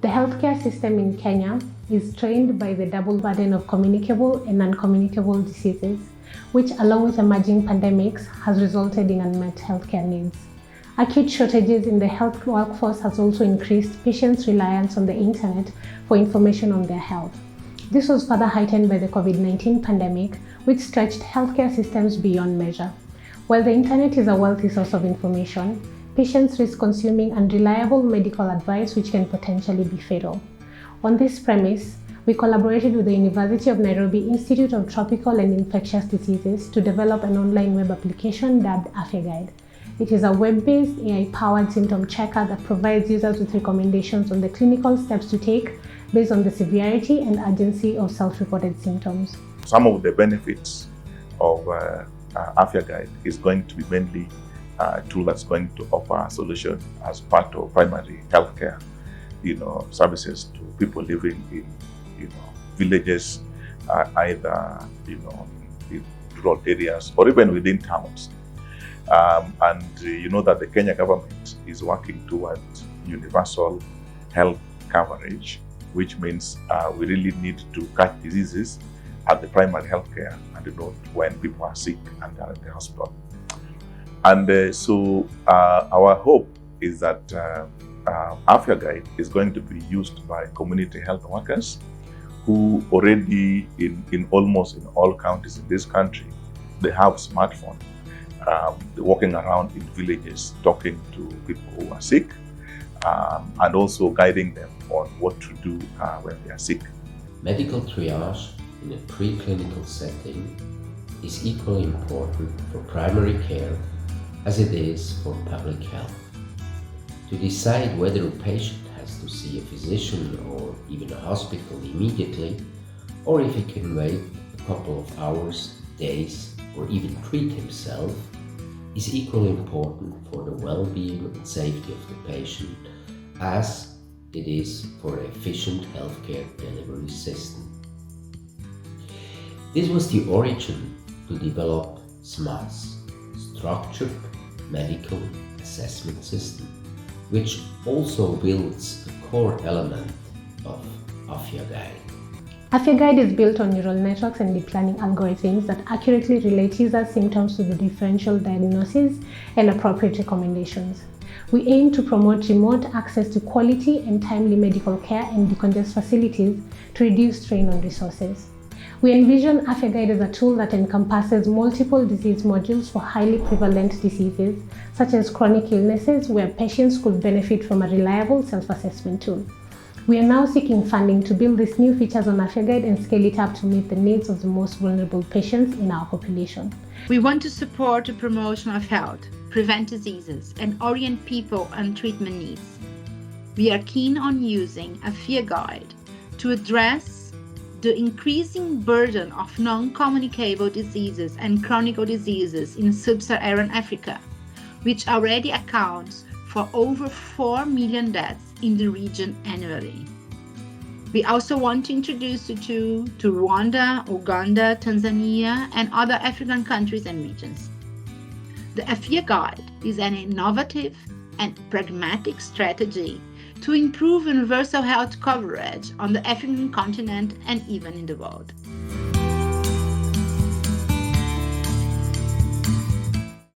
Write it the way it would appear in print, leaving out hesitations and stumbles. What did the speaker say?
The healthcare system in Kenya is strained by the double burden of communicable and non-communicable diseases, which, along with emerging pandemics, has resulted in unmet healthcare needs. Acute shortages in the health workforce has also increased patients' reliance on the internet for information on their health. This was further heightened by the COVID-19 pandemic, which stretched healthcare systems beyond measure. While the internet is a wealthy source of information, patients risk consuming unreliable medical advice which can potentially be fatal. On this premise, we collaborated with the University of Nairobi Institute of Tropical and Infectious Diseases to develop an online web application dubbed Afya Guide. It is a web-based, AI-powered symptom checker that provides users with recommendations on the clinical steps to take based on the severity and urgency of self-reported symptoms. Some of the benefits of Afya Guide is going to be mainly a tool that's going to offer a solution as part of primary healthcare, services to people living in, villages, either, in rural areas or even within towns. And you know that the Kenya government is working towards universal health coverage, which means we really need to catch diseases at the primary healthcare and not when people are sick and are in the hospital. And so our hope is that Afya Guide is going to be used by community health workers who already in almost in all counties in this country, they have smartphones. They're walking around in villages talking to people who are sick and also guiding them on what to do when they are sick. Medical triage in a preclinical setting is equally important for primary care as it is for public health. To decide whether a patient has to see a physician or even a hospital immediately, or if he can wait a couple of hours, days, or even treat himself, is equally important for the well-being and safety of the patient as it is for an efficient healthcare delivery system. This was the origin to develop SMASS, Structured Medical Assessment System, which also builds the core element of Afya Guide. Afya Guide is built on neural networks and deep learning algorithms that accurately relate users' symptoms to the differential diagnosis and appropriate recommendations. We aim to promote remote access to quality and timely medical care and decongest facilities to reduce strain on resources. We envision Afya Guide as a tool that encompasses multiple disease modules for highly prevalent diseases, such as chronic illnesses, where patients could benefit from a reliable self-assessment tool. We are now seeking funding to build these new features on Afya Guide and scale it up to meet the needs of the most vulnerable patients in our population. We want to support the promotion of health, prevent diseases, and orient people on treatment needs. We are keen on using Afya Guide to address the increasing burden of non-communicable diseases and chronic diseases in sub-Saharan Africa, which already accounts for over 4 million deaths in the region annually. We also want to introduce you to Rwanda, Uganda, Tanzania, and other African countries and regions. The Afya Guide is an innovative and pragmatic strategy to improve universal health coverage on the African continent and even in the world.